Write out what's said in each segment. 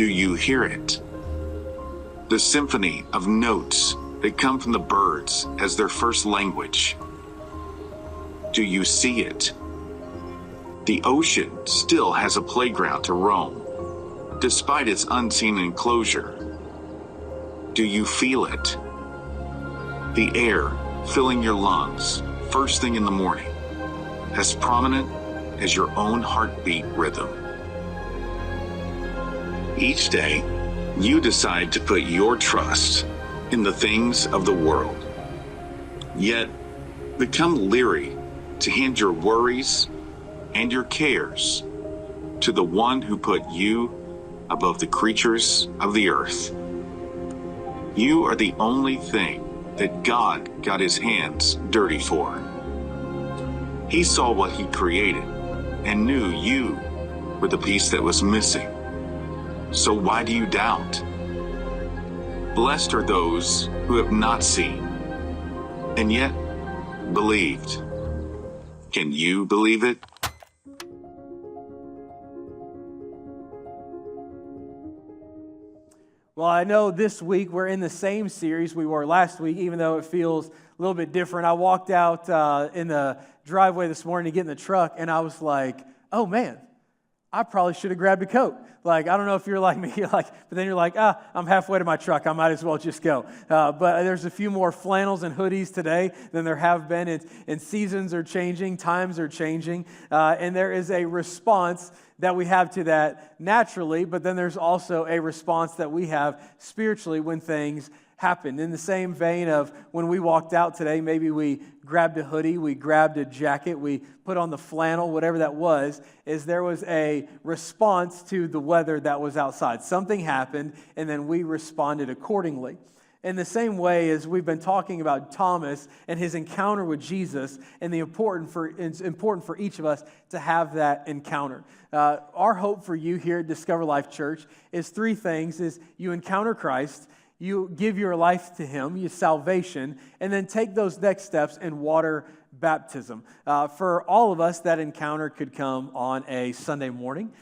Do you hear it? The symphony of notes that come from the birds as their first language. Do you see it? The ocean still has a playground to roam, despite its unseen enclosure. Do you feel it? The air filling your lungs first thing in the morning, as prominent as your own heartbeat rhythm. Each day, you decide to put your trust in the things of the world, yet become leery to hand your worries and your cares to the one who put you above the creatures of the earth. You are the only thing that God got his hands dirty for. He saw what he created and knew you were the piece that was missing. So why do you doubt? Blessed are those who have not seen and yet believed. Can you believe it? Well, I know this week we're in the same series we were last week, even though it feels a little bit different. I walked out in the driveway this morning to get in the truck, and I was like, oh man, I probably should have grabbed a coat. Like, I don't know if you're like me, but then you're like, I'm halfway to my truck. I might as well just go. But there's a few more flannels and hoodies today than there have been. And seasons are changing, times are changing. And there is a response that we have to that naturally, but then there's also a response that we have spiritually when things happen. In the same vein of when we walked out today, maybe we grabbed a hoodie, we grabbed a jacket, we put on the flannel, whatever that was, is there was a response to the weather that was outside. Something happened, and then we responded accordingly. In the same way as we've been talking about Thomas and his encounter with Jesus, and it's important for each of us to have that encounter. Our hope for you here at Discover Life Church is three things: is you encounter Christ, you give your life to him, you salvation, and then take those next steps in water baptism. For all of us, that encounter could come on a Sunday morning,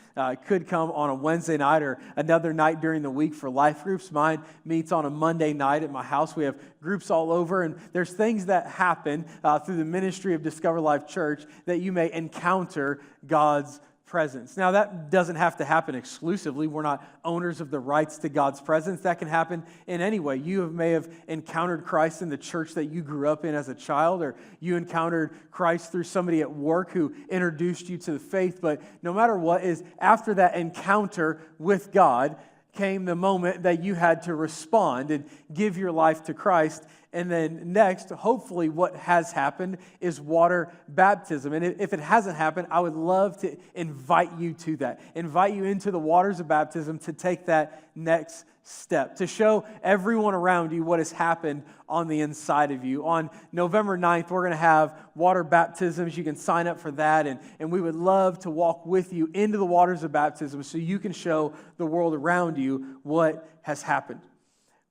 could come on a Wednesday night or another night during the week for life groups. Mine meets on a Monday night at my house. We have groups all over, and there's things that happen through the ministry of Discover Life Church that you may encounter God's presence. Now, that doesn't have to happen exclusively. We're not owners of the rights to God's presence. That can happen in any way. You may have encountered Christ in the church that you grew up in as a child, or you encountered Christ through somebody at work who introduced you to the faith. But no matter what, is after that encounter with God came the moment that you had to respond and give your life to Christ. And then next, hopefully what has happened is water baptism. And if it hasn't happened, I would love to invite you to that. Invite you into the waters of baptism to take that next step, to show everyone around you what has happened on the inside of you. On November 9th, we're going to have water baptisms. You can sign up for that, and we would love to walk with you into the waters of baptism so you can show the world around you what has happened.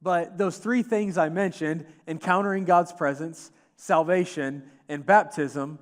But those three things I mentioned, encountering God's presence, salvation, and baptism,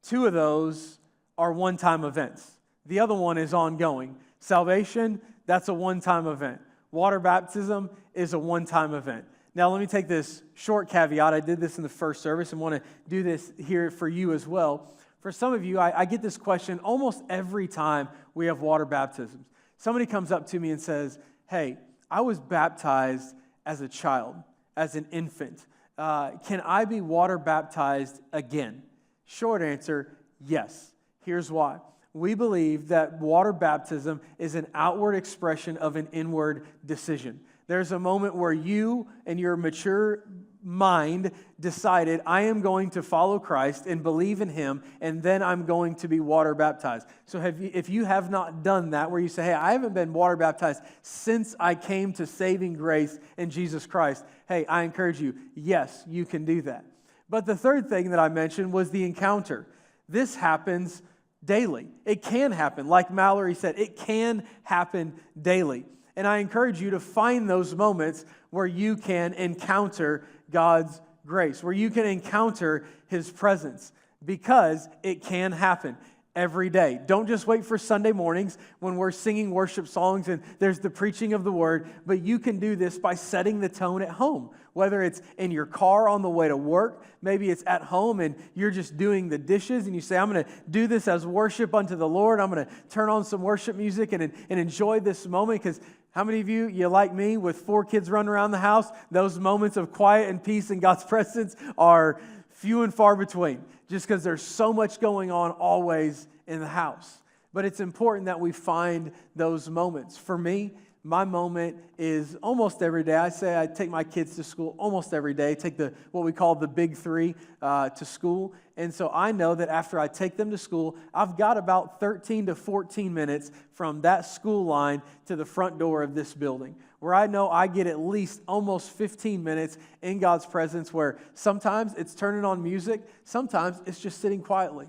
two of those are one-time events. The other one is ongoing. Salvation, that's a one-time event. Water baptism is a one-time event. Now, let me take this short caveat. I did this in the first service and want to do this here for you as well. For some of you, I get this question almost every time we have water baptisms. Somebody comes up to me and says, hey, I was baptized as a child, as an infant. Can I be water baptized again? Short answer, yes. Here's why. We believe that water baptism is an outward expression of an inward decision. There's a moment where you and your mature mind decided, I am going to follow Christ and believe in him, and then I'm going to be water baptized. So if you have not done that, where you say, hey, I haven't been water baptized since I came to saving grace in Jesus Christ, hey, I encourage you, yes, you can do that. But the third thing that I mentioned was the encounter. This happens daily. It can happen. Like Mallory said, it can happen daily. And I encourage you to find those moments where you can encounter God's grace, where you can encounter his presence, because it can happen. every day. Don't just wait for Sunday mornings when we're singing worship songs and there's the preaching of the word, but you can do this by setting the tone at home. Whether it's in your car on the way to work, maybe it's at home and you're just doing the dishes and you say, I'm going to do this as worship unto the Lord. I'm going to turn on some worship music and enjoy this moment, because how many of you like me, with 4 kids running around the house, those moments of quiet and peace in God's presence are few and far between, just because there's so much going on always in the house. But it's important that we find those moments. For me, my moment is almost every day. I say I take my kids to school almost every day, take what we call the big 3 to school. And so I know that after I take them to school, I've got about 13 to 14 minutes from that school line to the front door of this building, where I know I get at least almost 15 minutes in God's presence, where sometimes it's turning on music, sometimes it's just sitting quietly,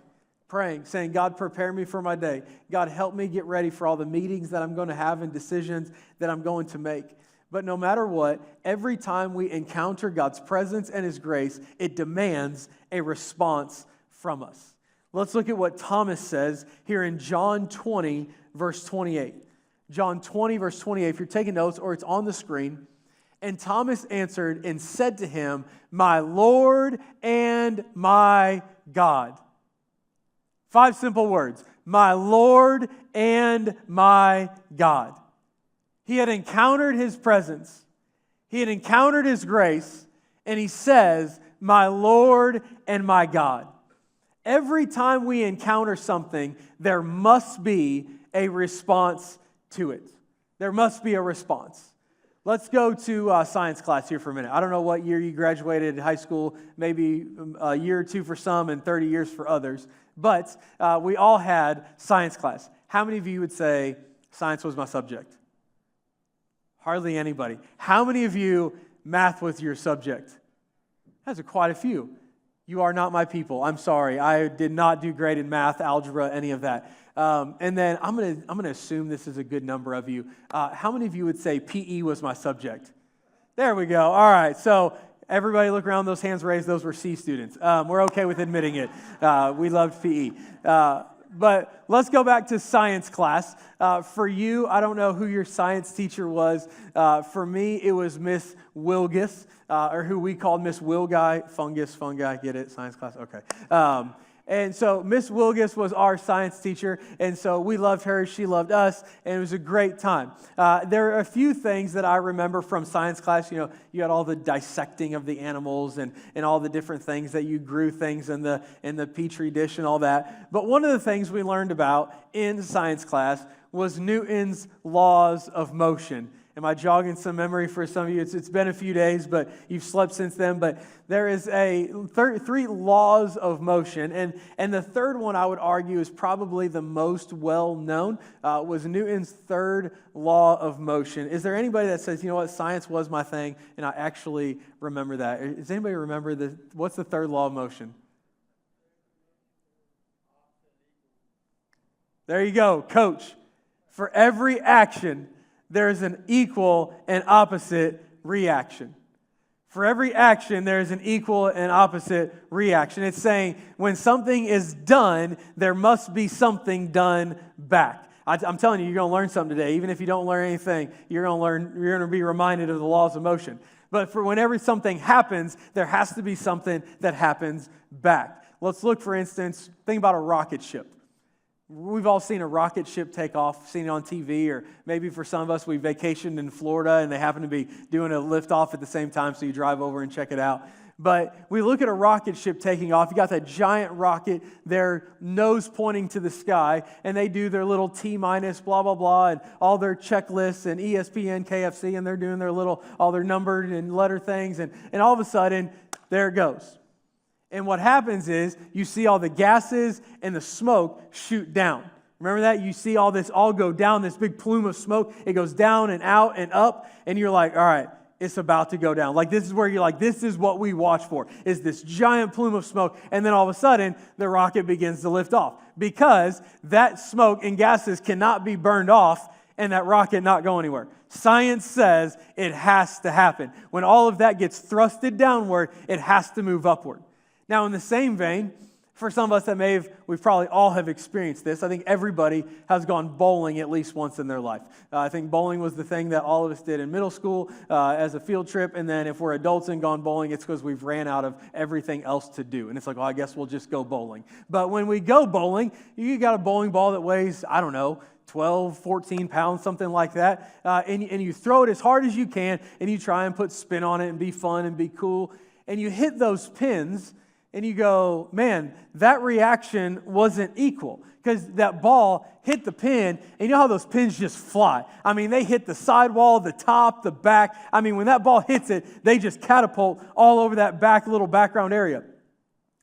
praying, saying, God, prepare me for my day. God, help me get ready for all the meetings that I'm going to have and decisions that I'm going to make. But no matter what, every time we encounter God's presence and His grace, it demands a response from us. Let's look at what Thomas says here in John 20, verse 28. John 20, verse 28, if you're taking notes, or it's on the screen. And Thomas answered and said to him, my Lord and my God. 5 simple words. My Lord and my God. He had encountered His presence. He had encountered His grace. And he says, my Lord and my God. Every time we encounter something, there must be a response to it. There must be a response. Let's go to science class here for a minute. I don't know what year you graduated high school, maybe a year or 2 for some and 30 years for others. But we all had science class. How many of you would say science was my subject? Hardly anybody. How many of you, math was your subject? That's quite a few. You are not my people. I'm sorry. I did not do great in math, algebra, any of that. And then I'm gonna assume this is a good number of you. How many of you would say PE was my subject? There we go. All right. So everybody look around, those hands raised, those were C students. We're okay with admitting it. We loved PE. But let's go back to science class. For you, I don't know who your science teacher was. For me, it was Miss Wilgus, or who we called Miss Wilguy. Fungi, get it? Science class? Okay. And so Miss Wilgus was our science teacher, and so we loved her, she loved us, and it was a great time. There are a few things that I remember from science class. You know, you had all the dissecting of the animals and all the different things that you grew things in the petri dish and all that. But one of the things we learned about in science class was Newton's laws of motion. Am I jogging some memory for some of you? It's been a few days, but you've slept since then. But there is 3 laws of motion. And the third one, I would argue, is probably the most well-known, was Newton's third law of motion. Is there anybody that says, you know what, science was my thing, and I actually remember that? Does anybody remember what's the third law of motion? There you go, coach. For every action, there is an equal and opposite reaction. For every action, there is an equal and opposite reaction. It's saying when something is done, there must be something done back. I'm telling you, you're going to learn something today. Even if you don't learn anything, you're going to be reminded of the laws of motion. But for whenever something happens, there has to be something that happens back. Let's look, for instance, think about a rocket ship. We've all seen a rocket ship take off, seen it on TV, or maybe for some of us, we vacationed in Florida and they happen to be doing a liftoff at the same time, so you drive over and check it out. But we look at a rocket ship taking off. You got that giant rocket, their nose pointing to the sky, and they do their little T-minus, blah, blah, blah, and all their checklists and ESPN, KFC, and they're doing all their numbered and letter things, and all of a sudden, there it goes. And what happens is you see all the gases and the smoke shoot down. Remember that? You see all this all go down, this big plume of smoke. It goes down and out and up, and you're like, all right, it's about to go down. Like, this is where you're like, this is what we watch for, is this giant plume of smoke. And then all of a sudden, the rocket begins to lift off, because that smoke and gases cannot be burned off and that rocket not go anywhere. Science says it has to happen. When all of that gets thrusted downward, it has to move upward. Now, in the same vein, For some of us that we've probably all have experienced this. I think everybody has gone bowling at least once in their life. I think bowling was the thing that all of us did in middle school as a field trip, and then if we're adults and gone bowling, it's because we've ran out of everything else to do. And it's like, well, I guess we'll just go bowling. But when we go bowling, you got a bowling ball that weighs, 12, 14 pounds, something like that, and you throw it as hard as you can, and you try and put spin on it and be fun and be cool, and you hit those pins, and you go, man, that reaction wasn't equal because that ball hit the pin, and you know how those pins just fly. I mean, they hit the sidewall, the top, the back. I mean, when that ball hits it, they just catapult all over that little background area.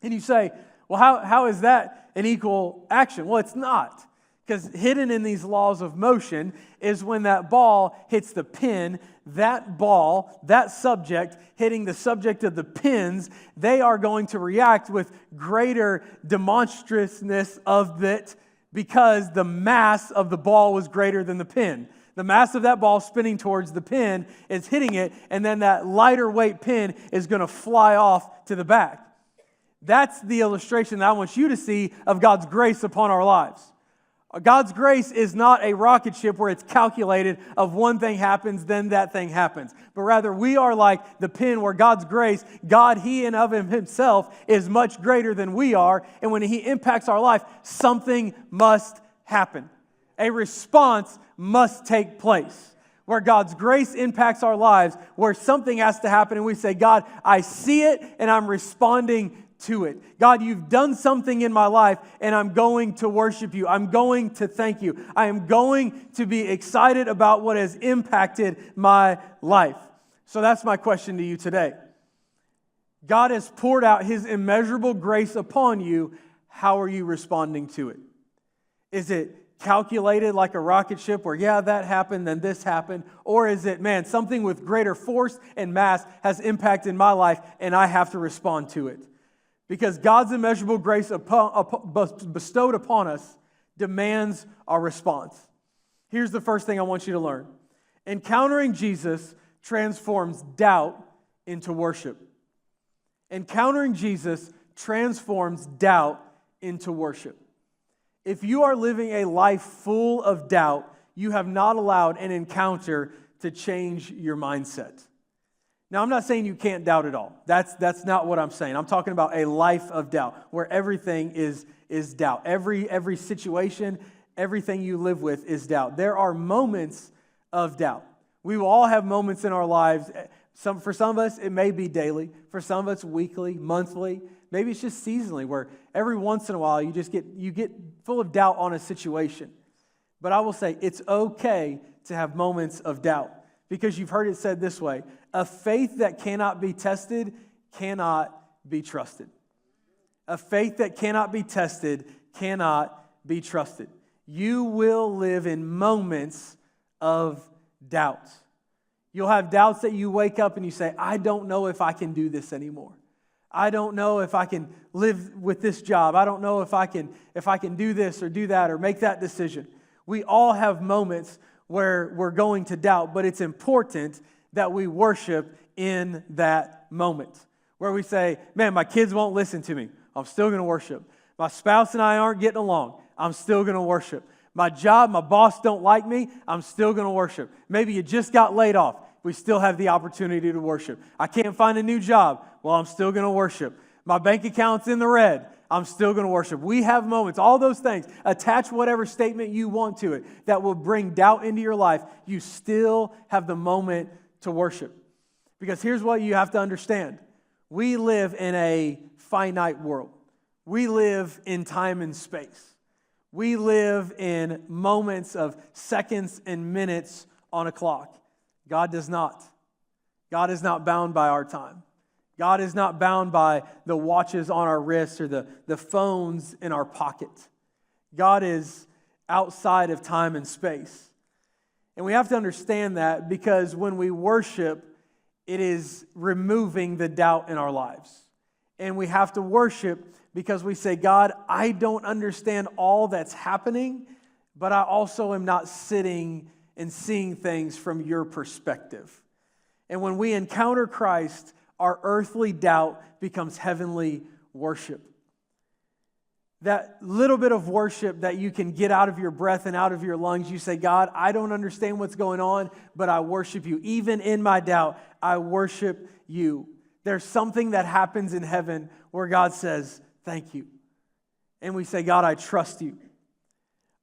And you say, well, how is that an equal action? Well, it's not. Because hidden in these laws of motion is when that ball hits the pin, that ball, that subject, hitting the subject of the pins, they are going to react with greater demonstrativeness of it because the mass of the ball was greater than the pin. The mass of that ball spinning towards the pin is hitting it, and then that lighter weight pin is going to fly off to the back. That's the illustration that I want you to see of God's grace upon our lives. God's grace is not a rocket ship where it's calculated of one thing happens, then that thing happens. But rather, we are like the pin where God's grace, God, He and of Himself, is much greater than we are. And when He impacts our life, something must happen. A response must take place. Where God's grace impacts our lives, where something has to happen, and we say, God, I see it, and I'm responding to it. God, you've done something in my life, and I'm going to worship you. I'm going to thank you. I am going to be excited about what has impacted my life. So that's my question to you today. God has poured out His immeasurable grace upon you. How are you responding to it? Is it calculated like a rocket ship where, yeah, that happened, then this happened? Or is it, man, something with greater force and mass has impacted my life, and I have to respond to it? Because God's immeasurable grace bestowed upon us demands our response. Here's the first thing I want you to learn. Encountering Jesus transforms doubt into worship. Encountering Jesus transforms doubt into worship. If you are living a life full of doubt, you have not allowed an encounter to change your mindset. Now, I'm not saying you can't doubt at all. That's not what I'm saying. I'm talking about a life of doubt where everything is doubt. Every situation, everything you live with is doubt. There are moments of doubt. We will all have moments in our lives. For some of us, it may be daily. For some of us, weekly, monthly. Maybe it's just seasonally where every once in a while you get full of doubt on a situation. But I will say it's okay to have moments of doubt. Because you've heard it said this way, a faith that cannot be tested cannot be trusted. A faith that cannot be tested cannot be trusted. You will live in moments of doubt. You'll have doubts that you wake up and you say, I don't know if I can do this anymore. I don't know if I can live with this job. I don't know if I can do this or do that or make that decision. We all have moments where we're going to doubt, but it's important that we worship in that moment. Where we say, man, my kids won't listen to me. I'm still going to worship. My spouse and I aren't getting along. I'm still going to worship. My job, my boss don't like me. I'm still going to worship. Maybe you just got laid off. We still have the opportunity to worship. I can't find a new job. Well, I'm still going to worship. My bank account's in the red. I'm still going to worship. We have moments, all those things. Attach whatever statement you want to it that will bring doubt into your life. You still have the moment to worship. Because here's what you have to understand. We live in a finite world. We live in time and space. We live in moments of seconds and minutes on a clock. God does not. God is not bound by our time. God is not bound by the watches on our wrists or the phones in our pocket. God is outside of time and space. And we have to understand that because when we worship, it is removing the doubt in our lives. And we have to worship because we say, God, I don't understand all that's happening, but I also am not sitting and seeing things from your perspective. And when we encounter Christ, our earthly doubt becomes heavenly worship. that little bit of worship that you can get out of your breath and out of your lungs. You say, God, I don't understand what's going on, but I worship you. Even in my doubt, I worship you. There's something that happens in heaven where God says, thank you. And we say, God, I trust you.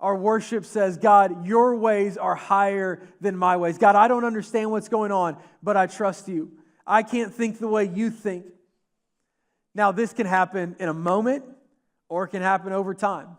Our worship says, God, your ways are higher than my ways. God, I don't understand what's going on, but I trust you. I can't think the way you think. Now, this can happen in a moment, or it can happen over time.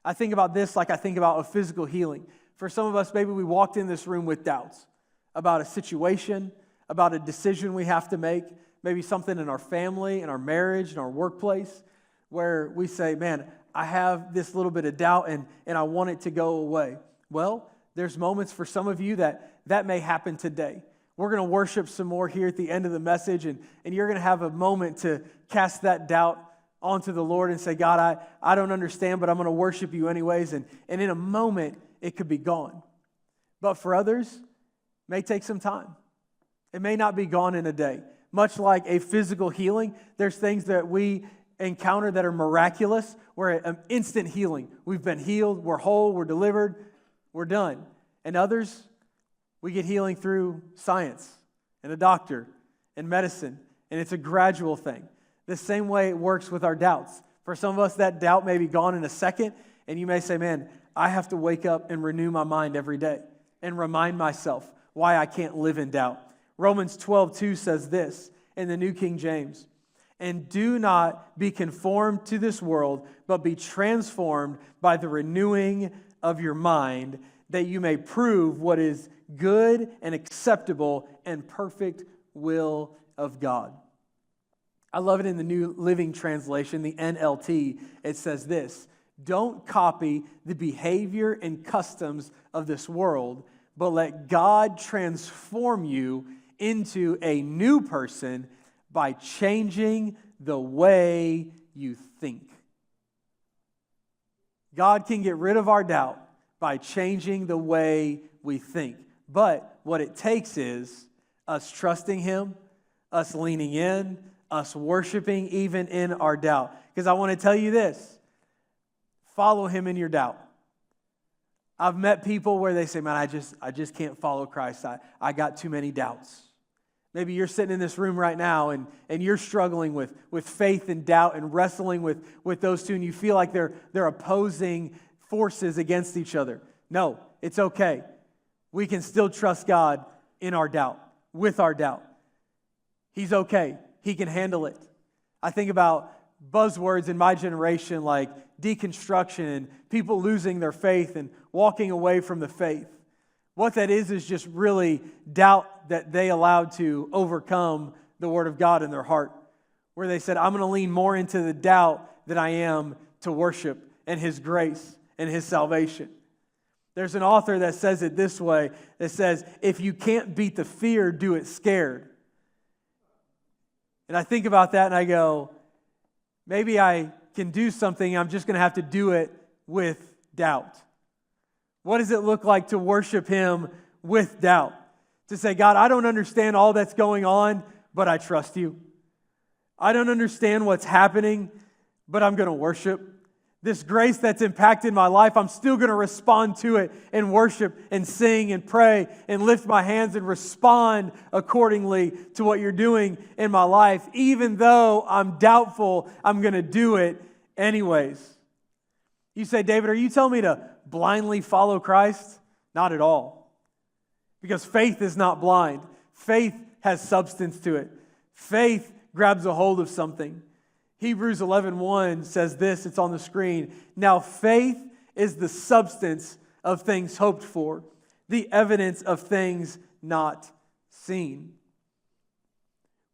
I think about this like I think about a physical healing. For some of us, maybe we walked in this room with doubts about a situation, about a decision we have to make, maybe something in our family, in our marriage, in our workplace, where we say, man, I have this little bit of doubt and I want it to go away. Well, there's moments for some of you that may happen today. We're going to worship some more here at the end of the message, and you're going to have a moment to cast that doubt onto the Lord and say, God, I don't understand, but I'm going to worship you anyways. And in a moment, it could be gone. But for others, it may take some time. It may not be gone in a day. Much like a physical healing, there's things that we encounter that are miraculous. We're an instant healing. We've been healed, we're whole, we're delivered, we're done. And others, we get healing through science and a doctor and medicine, and it's a gradual thing. The same way it works with our doubts. For some of us, that doubt may be gone in a second, and you may say, man, I have to wake up and renew my mind every day and remind myself why I can't live in doubt. Romans 12:2 says this in the New King James, and do not be conformed to this world, but be transformed by the renewing of your mind, that you may prove what is good and acceptable and perfect will of God. I love it in the New Living Translation, the NLT. It says this, don't copy the behavior and customs of this world, but let God transform you into a new person by changing the way you think. God can get rid of our doubt by changing the way we think. But what it takes is us trusting Him, us leaning in, us worshiping even in our doubt. Because I want to tell you this, follow Him in your doubt. I've met people where they say, man, I just can't follow Christ. I got too many doubts. Maybe you're sitting in this room right now and you're struggling with faith and doubt and wrestling with those two, and you feel like they're opposing forces against each other. No, it's okay. We can still trust God in our doubt, with our doubt. He's okay. He can handle it. I think about buzzwords in my generation like deconstruction and people losing their faith and walking away from the faith. What that is just really doubt that they allowed to overcome the Word of God in their heart, where they said, I'm going to lean more into the doubt than I am to worship and His grace and His salvation. There's an author that says it this way, that says, if you can't beat the fear, do it scared. And I think about that and I go, maybe I can do something, I'm just going to have to do it with doubt. What does it look like to worship Him with doubt? To say, God, I don't understand all that's going on, but I trust you. I don't understand what's happening, but I'm going to worship. This grace that's impacted my life, I'm still going to respond to it and worship and sing and pray and lift my hands and respond accordingly to what you're doing in my life. Even though I'm doubtful, I'm going to do it anyways. You say, David, are you telling me to blindly follow Christ? Not at all. Because faith is not blind. Faith has substance to it. Faith grabs a hold of something. Hebrews 11:1 says this, it's on the screen. Now faith is the substance of things hoped for, the evidence of things not seen.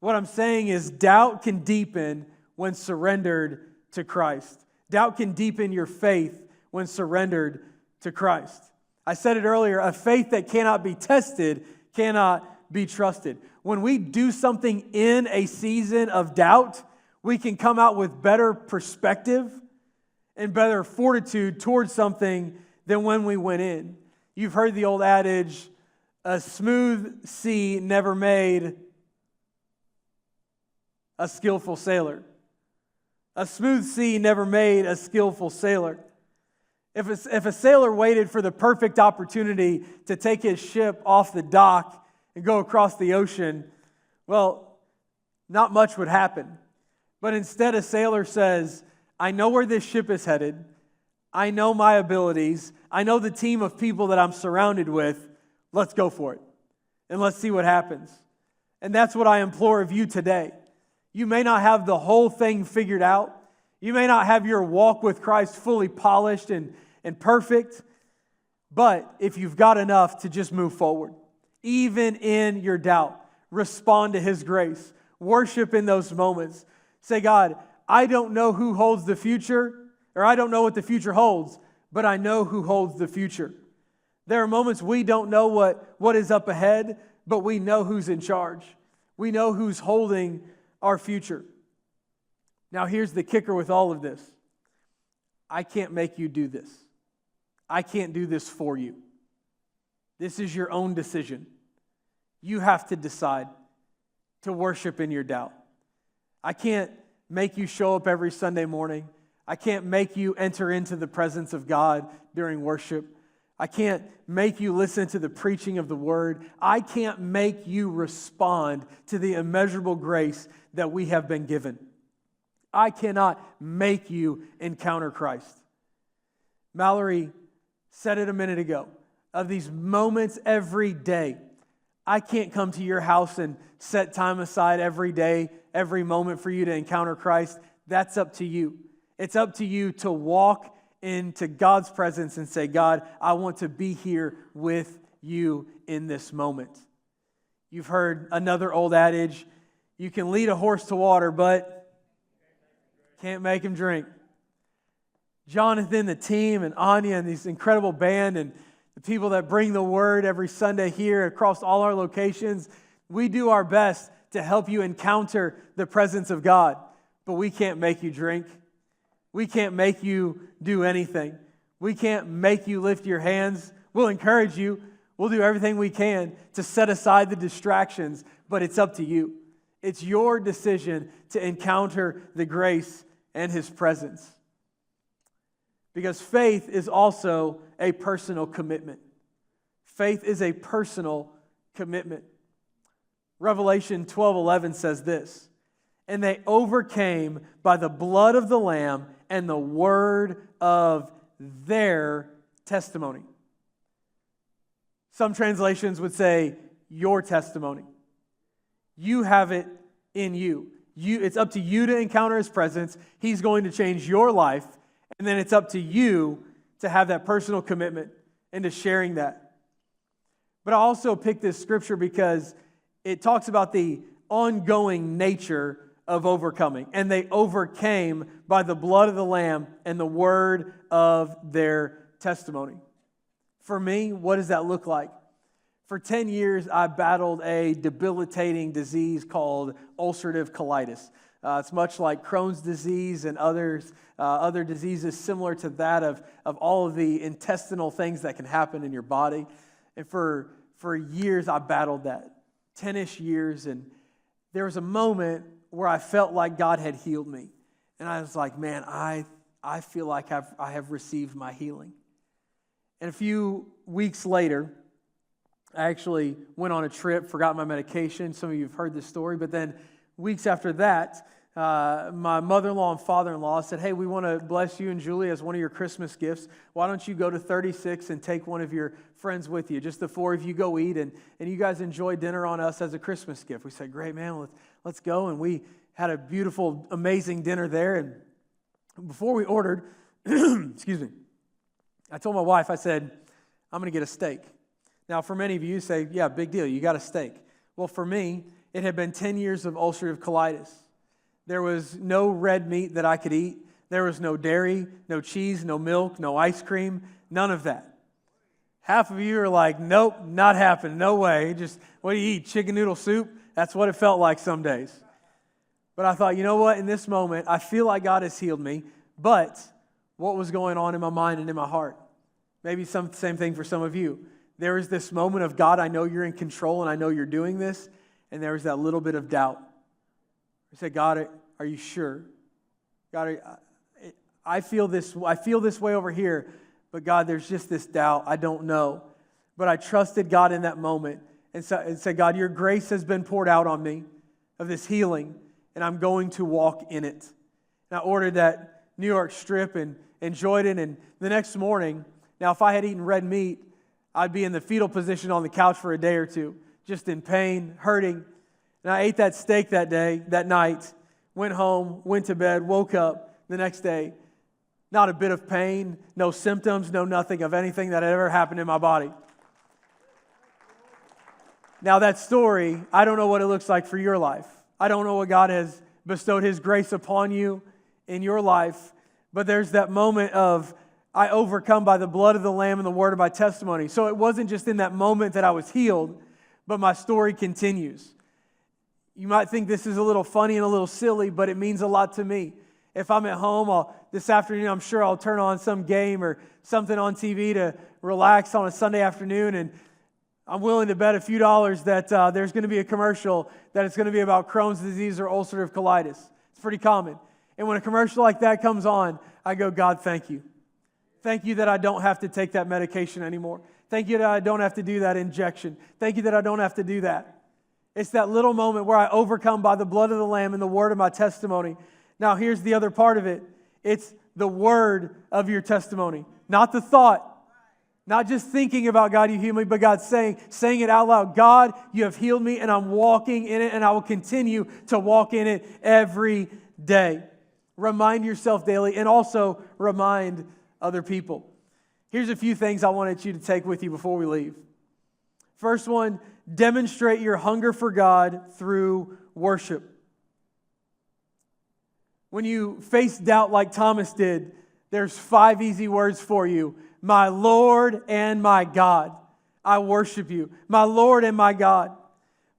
What I'm saying is doubt can deepen when surrendered to Christ. Doubt can deepen your faith when surrendered to Christ. I said it earlier, a faith that cannot be tested cannot be trusted. When we do something in a season of doubt, we can come out with better perspective and better fortitude towards something than when we went in. You've heard the old adage, a smooth sea never made a skillful sailor. A smooth sea never made a skillful sailor. If a sailor waited for the perfect opportunity to take his ship off the dock and go across the ocean, well, not much would happen. But instead, a sailor says, I know where this ship is headed. I know my abilities. I know the team of people that I'm surrounded with. Let's go for it. And let's see what happens. And that's what I implore of you today. You may not have the whole thing figured out. You may not have your walk with Christ fully polished and perfect. But if you've got enough to just move forward, even in your doubt, respond to His grace. Worship in those moments. Say, God, I don't know who holds the future, or I don't know what the future holds, but I know who holds the future. There are moments we don't know what is up ahead, but we know who's in charge. We know who's holding our future. Now, here's the kicker with all of this. I can't make you do this. I can't do this for you. This is your own decision. You have to decide to worship in your doubt. I can't make you show up every Sunday morning. I can't make you enter into the presence of God during worship. I can't make you listen to the preaching of the Word. I can't make you respond to the immeasurable grace that we have been given. I cannot make you encounter Christ. Mallory said it a minute ago. Of these moments every day, I can't come to your house and set time aside every day, every moment for you to encounter Christ. That's up to you. It's up to you to walk into God's presence and say, God, I want to be here with you in this moment. You've heard another old adage, you can lead a horse to water, but can't make him drink. Jonathan, the team, and Anya, and these incredible band, and the people that bring the word every Sunday here across all our locations, we do our best to help you encounter the presence of God, but we can't make you drink. We can't make you do anything. We can't make you lift your hands. We'll encourage you. We'll do everything we can to set aside the distractions, but it's up to you. It's your decision to encounter the grace and His presence. Because faith is also a personal commitment. Faith is a personal commitment. Revelation 12:11 says this, and they overcame by the blood of the Lamb and the word of their testimony. Some translations would say, your testimony. You have it in you. It's up to you to encounter His presence. He's going to change your life. And then it's up to you to have that personal commitment and to sharing that. But I also picked this scripture because it talks about the ongoing nature of overcoming. And they overcame by the blood of the Lamb and the word of their testimony. For me, what does that look like? For 10 years, I battled a debilitating disease called ulcerative colitis. It's much like Crohn's disease and other diseases similar to that of all of the intestinal things that can happen in your body. And for years, I battled that, 10-ish years. And there was a moment where I felt like God had healed me. And I was like, man, I feel like I have received my healing. And a few weeks later, I actually went on a trip, forgot my medication. Some of you have heard this story. But then weeks after that, my mother-in-law and father-in-law said, hey, we want to bless you and Julie as one of your Christmas gifts. Why don't you go to 36 and take one of your friends with you? Just the four of you go eat, and you guys enjoy dinner on us as a Christmas gift. We said, great, man, let's go. And we had a beautiful, amazing dinner there. And before we ordered, excuse me, I told my wife, I said, I'm going to get a steak. Now, for many of you say, yeah, big deal, you got a steak. Well, for me, it had been 10 years of ulcerative colitis. There was no red meat that I could eat. There was no dairy, no cheese, no milk, no ice cream, none of that. Half of you are like, nope, not happening, no way. Just, what do you eat, chicken noodle soup? That's what it felt like some days. But I thought, you know what, in this moment, I feel like God has healed me, but what was going on in my mind and in my heart? Maybe same thing for some of you. There was this moment of, God, I know you're in control and I know you're doing this, and there was that little bit of doubt. I said, God, are you sure? God, I feel this way over here, but God, there's just this doubt. I don't know. But I trusted God in that moment and said, God, your grace has been poured out on me of this healing, and I'm going to walk in it. And I ordered that New York strip and enjoyed it. And the next morning, now if I had eaten red meat, I'd be in the fetal position on the couch for a day or two, just in pain, hurting. And I ate that steak that night, went home, went to bed, woke up the next day. Not a bit of pain, no symptoms, no nothing of anything that had ever happened in my body. Now that story, I don't know what it looks like for your life. I don't know what God has bestowed His grace upon you in your life. But there's that moment of, I overcome by the blood of the Lamb and the word of my testimony. So it wasn't just in that moment that I was healed, but my story continues. You might think this is a little funny and a little silly, but it means a lot to me. If I'm at home, this afternoon, I'm sure I'll turn on some game or something on TV to relax on a Sunday afternoon, and I'm willing to bet a few dollars that there's going to be a commercial that it's going to be about Crohn's disease or ulcerative colitis. It's pretty common. And when a commercial like that comes on, I go, God, thank you. Thank you that I don't have to take that medication anymore. Thank you that I don't have to do that injection. Thank you that I don't have to do that. It's that little moment where I overcome by the blood of the Lamb and the word of my testimony. Now, here's the other part of it. It's the word of your testimony, not the thought. Not just thinking about God, you heal me, but God saying it out loud. God, you have healed me, and I'm walking in it, and I will continue to walk in it every day. Remind yourself daily, and also remind other people. Here's a few things I wanted you to take with you before we leave. First one, demonstrate your hunger for God through worship. When you face doubt like Thomas did, there's 5 easy words for you. My Lord and my God, I worship you. My Lord and my God.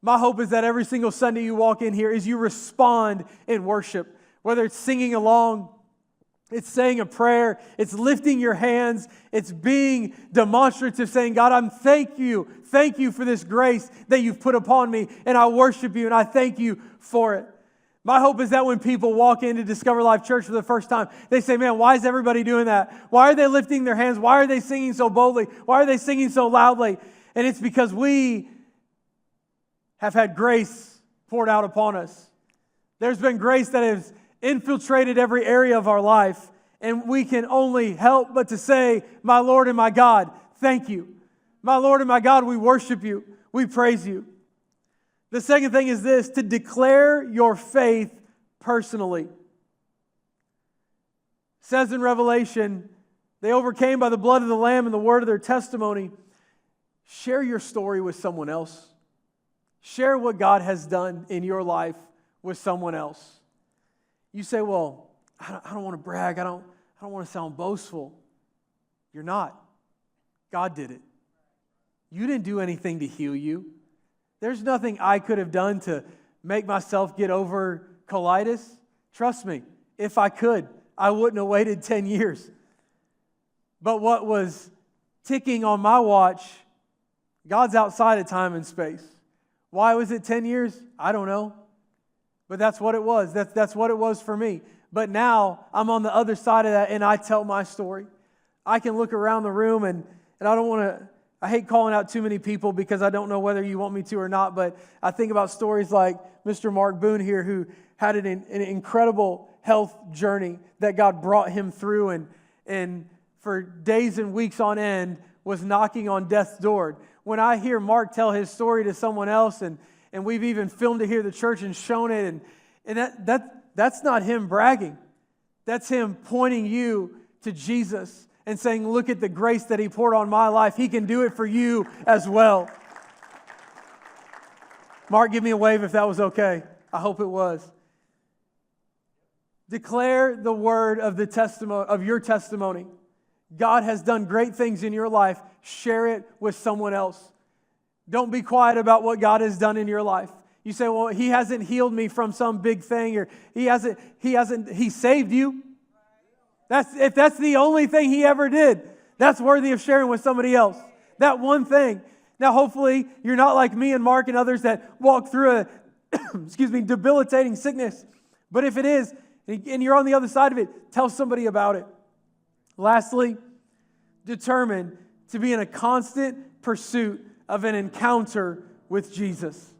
My hope is that every single Sunday you walk in here is you respond in worship. Whether it's singing along, it's saying a prayer, it's lifting your hands, it's being demonstrative, saying, God, I'm thank you for this grace that you've put upon me, and I worship you, and I thank you for it. My hope is that when people walk into Discover Life Church for the first time, they say, man, why is everybody doing that? Why are they lifting their hands? Why are they singing so boldly? Why are they singing so loudly? And it's because we have had grace poured out upon us. There's been grace that has infiltrated every area of our life, and we can only help but to say, my Lord and my God, thank you. My Lord and my God, we worship you. We praise you. The second thing is this, to declare your faith personally. It says in Revelation, they overcame by the blood of the Lamb and the word of their testimony. Share your story with someone else. Share what God has done in your life with someone else. You say, well, I don't want to brag. I don't want to sound boastful. You're not. God did it. You didn't do anything to heal you. There's nothing I could have done to make myself get over colitis. Trust me, if I could, I wouldn't have waited 10 years. But what was ticking on my watch, God's outside of time and space. Why was it 10 years? I don't know. But that's what it was. That's what it was for me. But now I'm on the other side of that, and I tell my story. I can look around the room, and I don't want to... I hate calling out too many people because I don't know whether you want me to or not, but I think about stories like Mr. Mark Boone here, who had an incredible health journey that God brought him through, and for days and weeks on end was knocking on death's door. When I hear Mark tell his story to someone else, and we've even filmed it here at the church and shown it, and that's not him bragging. That's him pointing you to Jesus and saying, look at the grace that He poured on my life. He can do it for you as well. Mark, give me a wave if that was okay. I hope it was. Declare the word of the testimony of your testimony. God has done great things in your life. Share it with someone else. Don't be quiet about what God has done in your life. You say, well, He hasn't healed me from some big thing, or He saved you. If that's the only thing He ever did, that's worthy of sharing with somebody else. That one thing. Now, hopefully, you're not like me and Mark and others that walk through a debilitating sickness. But if it is, and and you're on the other side of it, tell somebody about it. Lastly, determine to be in a constant pursuit of an encounter with Jesus.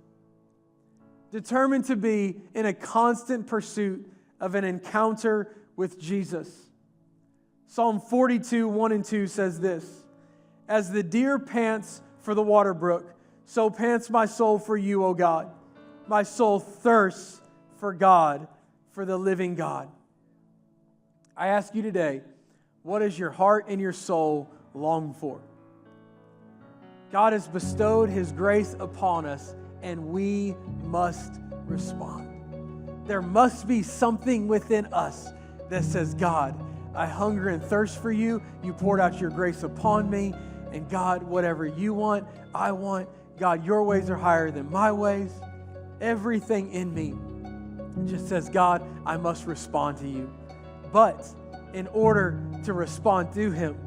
Determined to be in a constant pursuit of an encounter with Jesus. Psalm 42, 1 and 2 says this, "As the deer pants for the water brook, so pants my soul for you, O God. My soul thirsts for God, for the living God." I ask you today, what does your heart and your soul long for? God has bestowed His grace upon us, and we must respond. There must be something within us that says, God, I hunger and thirst for you. You poured out your grace upon me. And God, whatever you want, I want. God, your ways are higher than my ways. Everything in me just says, God, I must respond to you. But in order to respond to Him,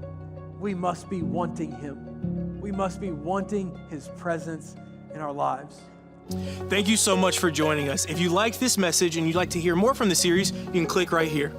we must be wanting Him. We must be wanting His presence in our lives. Thank you so much for joining us. If you liked this message and you'd like to hear more from the series, you can click right here.